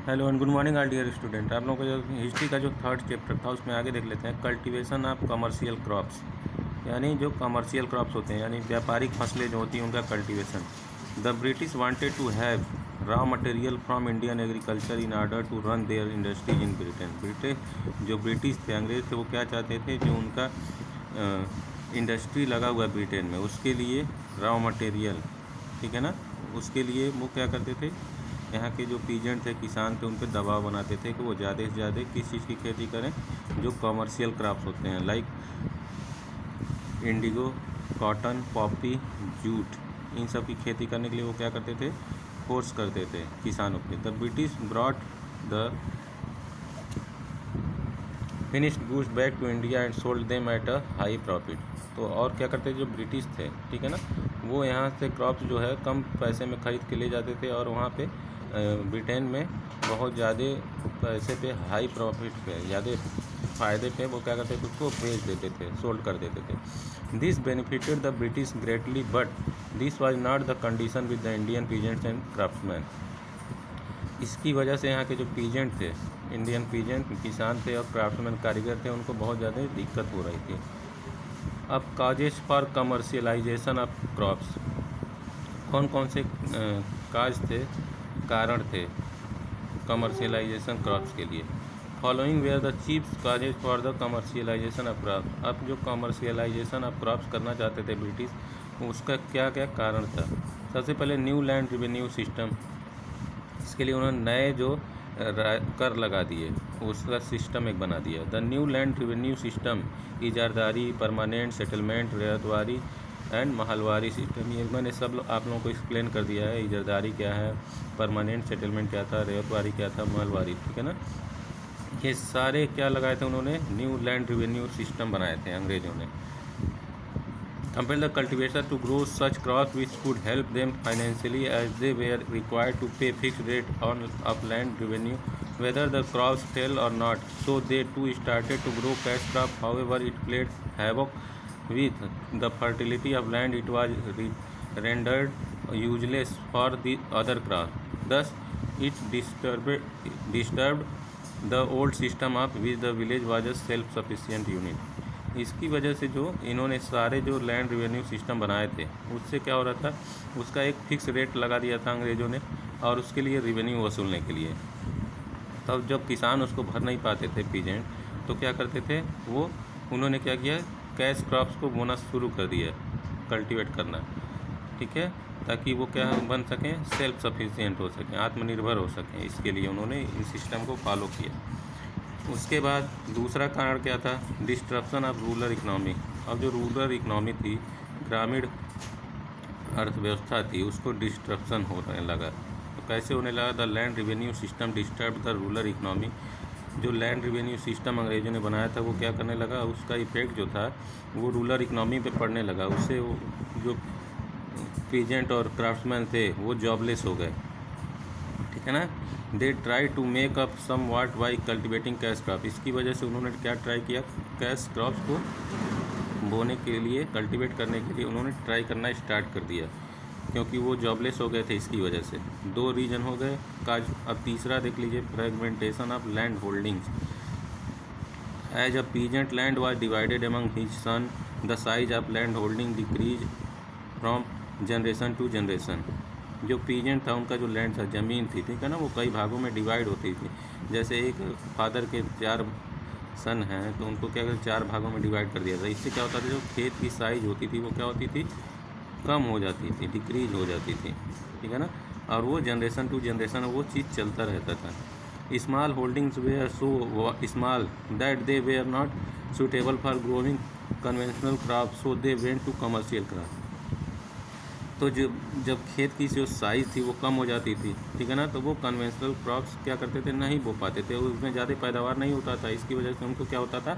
Hello and good morning all dear student. आप लोगों को जो हिस्ट्री का जो थर्ड चैप्टर था उसमें आगे देख लेते हैं कल्टीवेशन ऑफ कमर्शियल क्रॉप्स, यानी जो कमर्शियल क्रॉप्स होते हैं यानी व्यापारिक फसलें जो होती हैं उनका cultivation. The British wanted to have raw material from Indian agriculture in order to run their industries in Britain. जो ब्रिटिश थे, अंग्रेज थे, वो क्या चाहते थे, जो उनका इंडस्ट्री लगा हुआ ब्रिटेन में उसके लिए रॉ मटेरियल, ठीक है ना, उसके लिए वो क्या करते थे, यहाँ के जो पीजेंट थे, किसान थे, उन पर दबाव बनाते थे कि वो ज़्यादा से ज़्यादा किस चीज़ की खेती करें, जो कमर्शियल क्रॉप्स होते हैं like indigo, cotton, poppy, jute, इन सब की खेती करने के लिए वो क्या करते थे, फोर्स करते थे किसानों पे। The British brought the finished goods back to India and sold them at a high profit. तो और क्या करते थे जो ब्रिटिश थे, ठीक है ना, वो यहाँ से क्रॉप्स जो है कम पैसे में ख़रीद के ले जाते थे और वहाँ पे ब्रिटेन में बहुत ज़्यादा पैसे पे, हाई प्रॉफिट पे, ज़्यादा फ़ायदे पे वो क्या करते थे, उसको बेच देते थे, सोल्ड कर देते थे। This benefited the British greatly but this was not the condition with the Indian peasants and craftsman. इसकी वजह से यहाँ के जो पीजेंट थे, इंडियन पीजेंट किसान थे और क्राफ्टमैन कारीगर थे, उनको बहुत ज़्यादा दिक्कत हो रही थी। अब causes for commercialisation of crops, कौन कौन से काज थे, कारण थे कमर्शियलाइजेशन क्रॉप्स के लिए। Following were the chief causes for the commercialisation of crops. अब जो कमर्शियलाइजेशन ऑफ क्रॉप्स करना चाहते थे ब्रिटिश, उसका क्या क्या कारण था। सबसे पहले न्यू लैंड रिवेन्यू सिस्टम, इसके लिए उन्होंने नए जो कर लगा दिए, उसका सिस्टम एक बना दिया। The new land revenue system, izaradari, permanent settlement, ryotwari and mahalwari system. ये मैंने सब आप लोगों को एक्सप्लेन कर दिया है, इजारदारी क्या है, परमानेंट सेटलमेंट क्या था, रियायतवारी क्या था, महलवारी, ठीक है ना। ये सारे क्या लगाए थे उन्होंने, न्यू लैंड रिवेन्यू सिस्टम बनाए थे अंग्रेजों ने। compel the cultivator to grow such crops which could help them financially, as they were required to pay fixed rate on of land revenue whether the crops fail or not. So they too started to grow cash crop. However, it played havoc with the fertility of land. It was rendered useless for the other crop. Thus it disturbed the old system of which the village was a self-sufficient unit. इसकी वजह से जो इन्होंने सारे जो land revenue system बनाए थे, उससे क्या हो रहा था, उसका एक फिक्स रेट लगा दिया था अंग्रेज़ों ने, और उसके लिए रेवेन्यू वसूलने के लिए। तब जब किसान उसको भर नहीं पाते थे पीजेंट, तो क्या करते थे वो, उन्होंने क्या किया, कैश क्रॉप्स को बोना शुरू कर दिया, कल्टीवेट करना, ठीक है, ताकि वो क्या बन सकें, सेल्फ सफिशिएंट हो सकें, आत्मनिर्भर हो सकें। इसके लिए उन्होंने इस सिस्टम को फॉलो किया। उसके बाद दूसरा कारण क्या था, डिस्ट्रप्शन ऑफ रूरल इकनॉमी। अब जो रूरल इकनॉमी थी, ग्रामीण अर्थव्यवस्था थी, उसको डिस्ट्रप्शन होने लगा। तो कैसे होने लगा, the land revenue system disturb the rural economy. जो लैंड रिवेन्यू सिस्टम अंग्रेजों ने बनाया था, वो क्या करने लगा, उसका इफेक्ट जो था वो रूरल इकनॉमी पे पड़ने लगा। उससे जो पीजेंट और क्राफ्ट्समैन थे वो जॉबलेस हो गए, ठीक है ना। They try to make up somewhat by cultivating cash crop. इसकी वजह से उन्होंने क्या ट्राई किया, कैश क्रॉप्स को बोने के लिए, कल्टिवेट करने के लिए उन्होंने ट्राई करना स्टार्ट कर दिया, क्योंकि वो जॉबलेस हो गए थे। इसकी वजह से दो रीजन हो गए काज। अब तीसरा देख लीजिए, fragmentation of land holdings. As a peasant land was divided among his son, the size of land holding decrease from generation to generation. जो पीजेंट था, उनका जो लैंड था, ज़मीन थी, ठीक है ना, वो कई भागों में डिवाइड होती थी। जैसे एक फादर के 4 सन हैं, तो उनको क्या करते, 4 भागों में डिवाइड कर दिया था। इससे क्या होता था, जो खेत की साइज़ होती थी वो क्या होती थी, कम हो जाती थी, डिक्रीज हो जाती थी, ठीक है ना। और वो जनरेशन टू जनरेशन वो चीज़ चलता रहता था। Small holdings were so small that they were not suitable for growing conventional crop, so they went to commercial crop. तो जब खेत की जो साइज़ थी वो कम हो जाती थी, ठीक है ना, तो वो कन्वेंशनल क्रॉप्स क्या करते थे, नहीं बो पाते थे, उसमें ज़्यादा पैदावार नहीं होता था। इसकी वजह से उनको क्या होता था,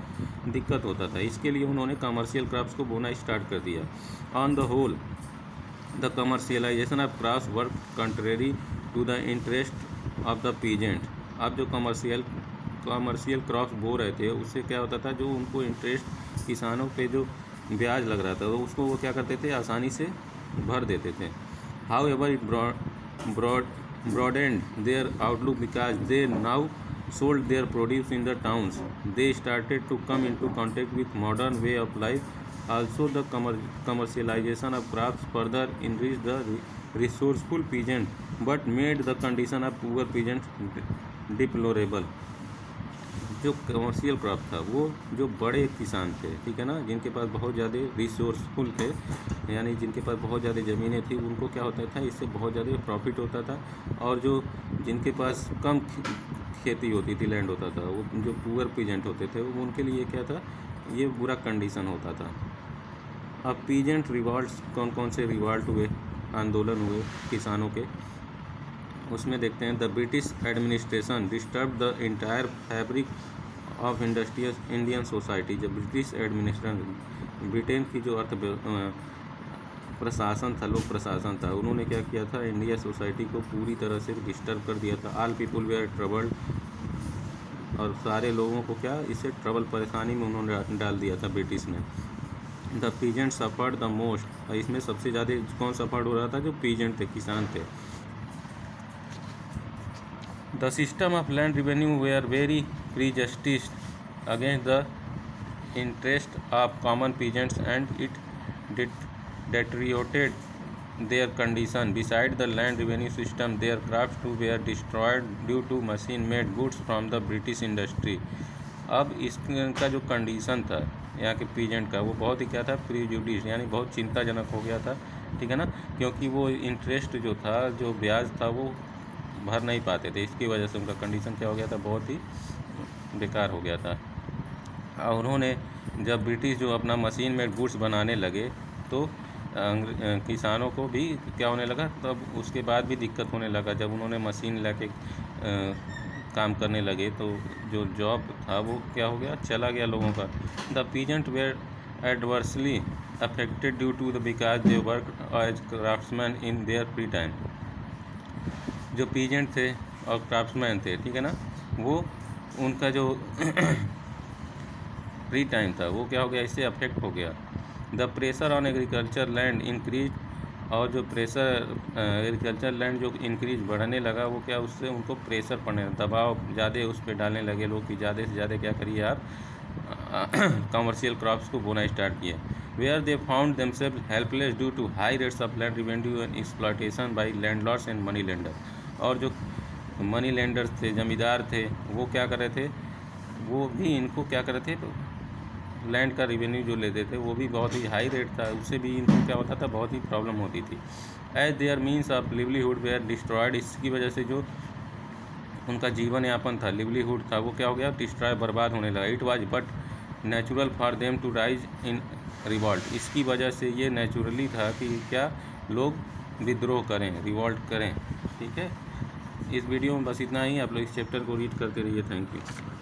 दिक्कत होता था। इसके लिए उन्होंने कमर्शियल क्रॉप्स को बोना स्टार्ट कर दिया। On the whole the commercialisation of crops work contrary to the interest of the peasant. अब जो कमर्शियल क्रॉप्स बो रहे थे, उससे क्या होता था, जो उनको इंटरेस्ट किसानों पे जो ब्याज लग रहा था, तो उसको वो क्या करते थे, आसानी से भर देते थे। However it broad broadened their outlook because they now sold their produce in the towns. They started to come into contact with modern way of life. Also, the commercialization of crops further enriched the resourceful peasant, but made the condition of poor peasants deplorable. जो commercial crop था वो जो बड़े किसान थे, ठीक है ना, जिनके पास बहुत ज़्यादा रिसोर्सफुल थे, यानी जिनके पास बहुत ज़्यादा ज़मीनें थी, उनको क्या होता था, इससे बहुत ज़्यादा प्रॉफिट होता था। और जो जिनके पास कम खेती होती थी, लैंड होता था, वो जो पुअर पीजेंट होते थे, वो उनके लिए क्या था, ये बुरा कंडीशन होता था। अब पीजेंट रिवॉल्ट्स, कौन कौन से रिवॉल्ट हुए, आंदोलन हुए किसानों के, उसमें देखते हैं। The British administration disturb the entire fabric of industrial Indian society. जब ब्रिटिश एडमिनिस्ट्रेशन, ब्रिटेन की जो प्रशासन था, लोक प्रशासन था, उन्होंने क्या किया था, इंडिया सोसाइटी को पूरी तरह से डिस्टर्ब कर दिया था। ऑल पीपुल वेयर ट्रबल्ड, और सारे लोगों को क्या, इससे ट्रबल, परेशानी में उन्होंने डाल दिया था ब्रिटिश ने। The peasant suffered the most, इसमें सबसे ज़्यादा कौन सफर्ड हो रहा था, जो पीजेंट थे, किसान थे। The system of land revenue were very prejudiced against the interest of common peasants, and it deteriorated their condition. Besides the land revenue system, their crops too were destroyed due to machine-made goods from the British industry. अब इसका जो condition था यहाँ के peasant का, वो बहुत ही क्या था, प्रीजुडिस, यानी बहुत चिंताजनक हो गया था, ठीक है ना, क्योंकि वो इंटरेस्ट जो था, जो ब्याज था, वो भर नहीं पाते थे। इसकी वजह से उनका कंडीशन क्या हो गया था, बहुत ही बेकार हो गया था। और उन्होंने जब ब्रिटिश जो अपना मशीन में गुड्स बनाने लगे, तो किसानों को भी क्या होने लगा, तब उसके बाद भी दिक्कत होने लगा। जब उन्होंने मशीन लाके काम करने लगे, तो जो जॉब था वो क्या हो गया, चला गया लोगों का। The peasant were adversely affected due to the because they work as craftsman in their free time. जो पीजेंट थे और क्राफ्ट्समैन थे, ठीक है ना, वो उनका जो फ्री टाइम था, वो क्या हो गया, इससे अफेक्ट हो गया। The pressure on agriculture land increase, और जो प्रेशर एग्रीकल्चर लैंड जो इंक्रीज बढ़ने लगा, वो क्या, उससे उनको प्रेशर पड़ने, दबाव ज़्यादा उस पर डालने लगे लोग कि ज़्यादा से ज़्यादा क्या करिए आप कमर्शियल क्रॉप्स को बोना स्टार्ट किए। Where they found themselves helpless due to high rates of land revenue and exploitation by landlords and money lender. और जो मनी लेंडर्स थे, जमींदार थे, वो क्या कर रहे थे, वो भी इनको क्या कर रहे थे, लैंड का रेवेन्यू जो लेते थे, वो भी बहुत ही हाई रेट था, उससे भी इनको क्या होता था, बहुत ही प्रॉब्लम होती थी। As their means of livelihood were destroyed, इसकी वजह से जो उनका जीवन यापन था, लिवलीहुड था, वो क्या हो गया, डिस्ट्रॉय, बर्बाद होने लगा। It was but natural for them to rise in revolt, इसकी वजह से ये नेचुरली था कि क्या, लोग विद्रोह करें, रिवॉल्ट करें, ठीक है। इस वीडियो में बस इतना ही। आप लोग इस चैप्टर को रीड करते रहिए। Thank you.